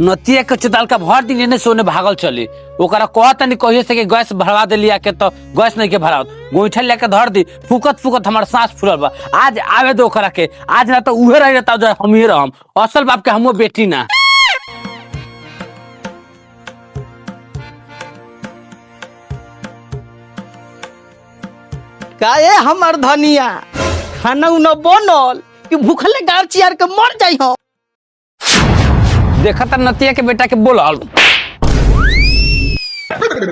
नतिया के चुदाल का भर दिन एने सोने भागल चली ओकरा कहता नहीं कहिए से कि गैस भरवा दे लिया के तो गैस नहीं के भरावत गोईठा लेके धर दी फुकत फुकत हमार सांस फूलल बा। आज आवे दो ओकरा के, आज ना तो उहे रह रहता जो हम ही रहम। असल बाप के हमो बेटी ना। का ये हमर धनिया खाना उना बनल कि भूखले गार चियार के मर जाई हो। देखा था नतिया के बेटा के बोलल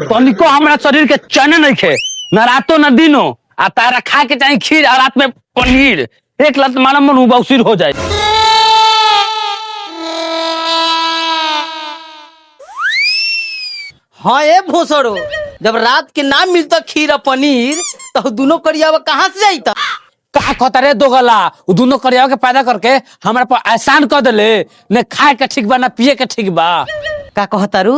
तनिको हमरा शरीर के चैन नहीं खे, न रातो न दिनो। आ तारा खा के चाहे खीर और रात में पनीर, एक लत मारा मन उबाउसिर हो जाए। हाँ ये भोसड़ो, जब रात के ना मिलता खीर और पनीर तो दोनों करियावा कहाँ से जाइता। का कहता रे दोगला, वो दोनों करियावा के पैदा करके हमरा पर एहसान कर देले। न खाए के ठीक बा न पिए के ठीक बा। का कहता रू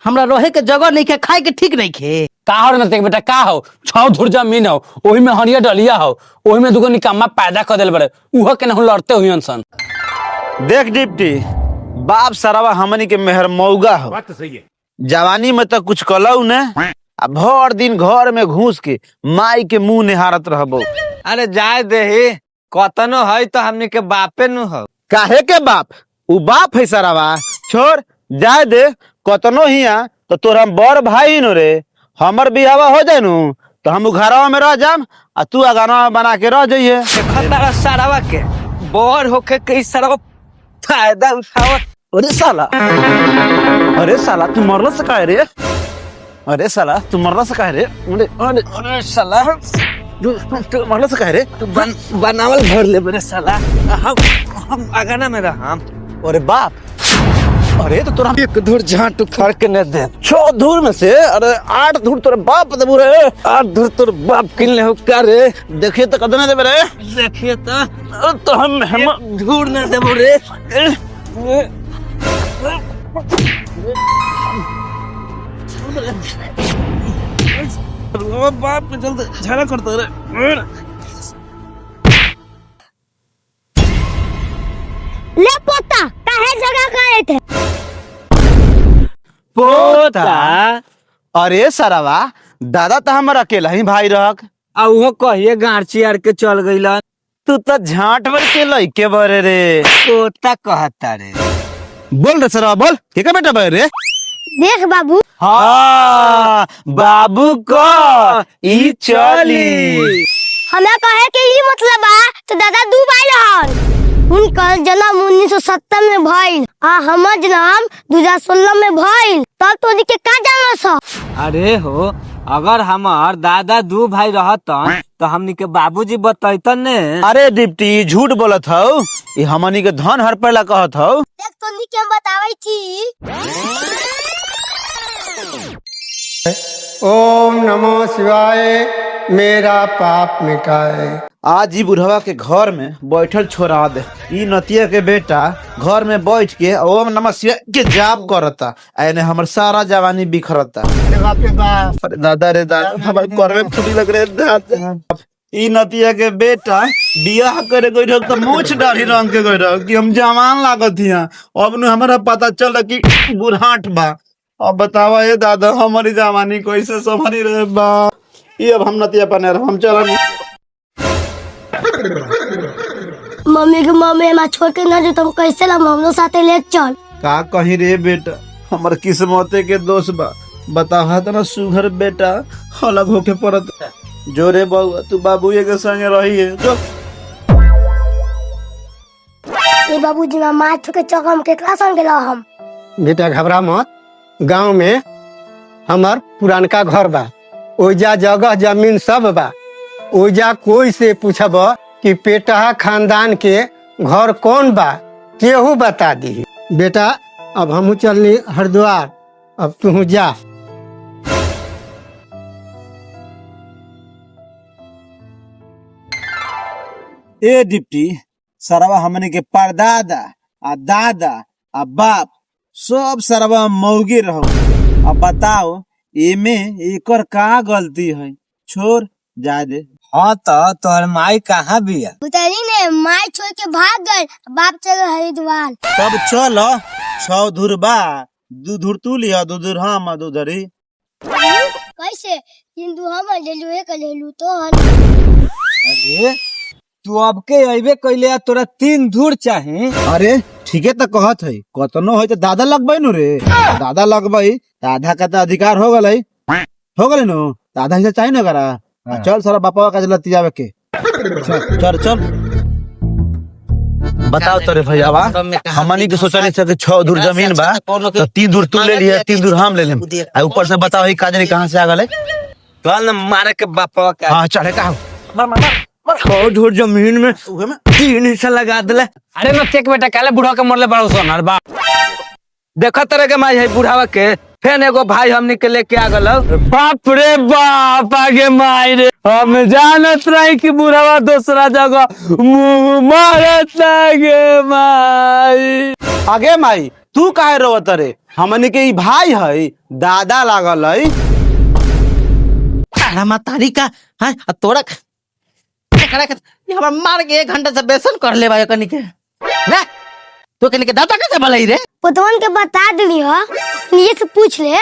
हमरा रहे के जगह नहीं खे, खाए के ठीक नहीं खे। का हो न बेटा का हो, 6 धुर जमीन हो, ओही में हरिया डलिया हो, ओही में दुगो निकम्मा पैदा कर देले बड़े, उहो के न लड़ते हुई सन। देख डिप्टी, बाप सरावा हमनी के मेहर मौगा हो। बात तो सही है। जवानी में तो कुछ कलऊ न, अब भर दिन घर में घुस के माई के मुंह निहारत रहबो। अरे जाए दे कतनो है तो हमनी के बापे नु हो। काहे के बाप? उ बाप है सरावा, छोड़ जाए दे। कतनो हिया तो तोर हम बड़ भाई नो रे। हमर बियावा हो जाए नु तो हम घरवा में रह जाम आ तू अगानवा बना के रह जाइए। खतरा सारावा के बोर होके कई सारा फायदा उठाओ। अरे साला तू मरला से काहे रे? अरे साला तू मरला से काहे रे? अरे साला तू मरला से काहे रे? तू बनावल भर ले बरे साला। हम अगाना में रहा। अरे बाप, अरे तो तोरा एक धूर झाट उखाड़ के न दे। 6 धूर में से अरे 8 धूर तोरे बाप देबू रे। 8 धूर तोर बाप किनले हो का रे? देखिए तो कदने देबे रे। देखिए तो हम धूर न देबो रे। बाप पे चलते झगड़ा करते रे। ले पोता काहे जगह करे थे? पोता? अरे सरावा, दादा तो हमारा अकेला ही भाई रहक। आ उहो कहिए गांची आर के चल गइला। तू तो झाट भर के लइके बरे रे। पोता कहता रे। बोल रे सरावा, बोल के का बेटा बरे रे? देख बाबू, हाँ बाबू को ई चली। हमें कहे के ई मतलब बा तो दादा दू भाई रहन। उनकर जन्म 1970 में भइल आ हमर जन्म 2016 में भइल। तब तो के का जानल स? अरे हो, अगर हमार दादा 2 भाई रहतन तो हमनी के बाबूजी बतैतन ने। अरे डिप्टी झूठ बोलत हौ, ई हमनी के धन हर पहला कहत हौ। देख तो नी के बतावै छी। ओम नमो शिवाय, मेरा पाप मिटाए। आज ही बुढ़वा के घर में बैठल छोड़ा दे। ई नतिया के बेटा घर में बैठ के ओम नमः शिवाय के जाप करता, एने हमर सारा जवानी बिखरता। अरे बाप रे बाप, अरे दादा रे दादा, हमारे घर में फुटी लग रहे दादा। ई नतिया के बेटा बियाह करे गई रह तो मूछ दाढ़ी रंग के गई रह कि हम जवान लागत हिया। अब न हमरा पता चल कि बुढ़ाट बा। अब बतावा ये दादा, हमारी जवानी कैसे संभाली रहे बा। ये अब हम नतिया पने हम चलन। मम्मी मैं छोड़ के ना जो तुम कैसे ला हम लोग साथे ले चल। का कही रे बेटा, हमर किस्मते के दोष बा। बतावा त ना सुघर बेटा अलग होके पड़त। जो रे बउआ, तू बाबूए के संगे रही है जो। ये बाबूजी ना माथ के चकम के क्लास में गेला हम। बेटा घबरा मत, गांव में हमार पुरानका घर बा, ओजा जगह जमीन सब बा। ओजा कोई से पूछब कि पेटहा खानदान के घर कौन बा, केहू बता दी। बेटा अब हमू चलनी हरिद्वार, अब तू जा। ए डिप्टी, सरवा हमने के परदादा आ दादा आ बाप सब सरवा मौगे रहो। अब बताओ एमे एकर का गलती है? छोड़ जा दे। हाँ तो तोहर माई कहाँ बिया? उतरी ने माई छोड़ के भाग गए, बाप चल हरिद्वार। तब चलो 100 धुर बा, 2 धुर तू लिया, 2 धुर हम, 2 धरी। कैसे? हिंदू हम लेलू एक लेलू तो अरे तू अब के अबे कैले आ, तोरा 3 धूर चाहे। अरे ठीके तो कहत है, कतनो है तो दादा लगबे नु रे, दादा लगबे आधा का तो अधिकार हो गले नु, आधा हिस्सा चाहिए ना करा। चल सारा बापा का जलती जावे के, चल चल बताओ तोरे भैया हमनी के सोचने से कि 6 धुर जमीन बा तो 3 धुर तू ले लिया, 3 धुर हम ले लेम, आ ऊपर से बताओ ही काजरी कहां से आ गले। चल न मारे के बापा का। हां चढ़े का 6 धूर जमीन में 3 हिस्सा लगा दिले। अरे न चेक बेटा काले बुढ़ा के मरले बड़ा सोनार बाप। देखा तरह के माई है बुढ़ावा के, फिर एगो भाई हमनी के लेके आ गल। बाप रे बाप आगे माई रे, हम जानत रही कि बुढ़ावा दूसरा जगह मुंह मारत लागे माई। आगे माई तू काहे रोवत रे, हमनी के ई भाई है, दादा लागल है। तारा मातारी का हां तोरा करा के ये हमर मार के 1 घंटा से बेसन कर ले भाई कनी के रे। तो कनी के दादा कैसे भलाई रे? पतवन के बता दिली हो, ये से पूछ ले।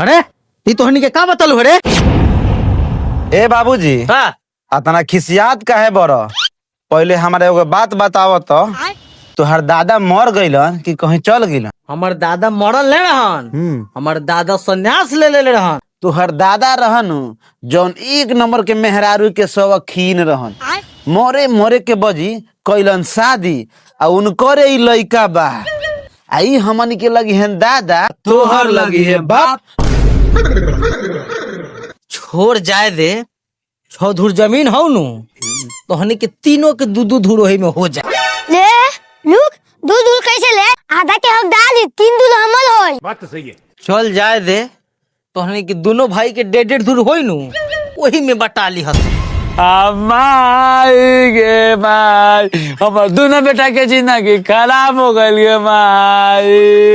अरे ती तोहनी के का बतल हो रे? ए बाबूजी हां अतना खिसियात काहे बरो, पहले हमारे एगो बात बताओ तो, तोहर दादा मर गइलन कि कहीं चल गइलन? हमर दादा मरल ले रहन, हमर दादा सन्यास ले ले रहन। तोहर दादा रहन जौन 1 नंबर के मेहरारू के शौकीन रहन, मोरे मोरे के बजी कैलन शादी, आ उनकरे ई लइका बा, आई हमनी के लगी है दादा, तोहर लगी है बाप। छोड़ जाए दे, 6 धूर जमीन हो नु, तोहनी के तीनों के 2 धूर ओही में हो जाए। ले लुक, 2 दूर कैसे ले? आधा के हक डाली, 3 दूर हमल होई। बात तो सही है। चल जाए दे, तोहनी के दोनों भाई के 1.5 धूर होई नु, वही में बटा ली हस। माई गे माई, हमर दोनों बेटा के जिंदगी खराब हो गई गे माई।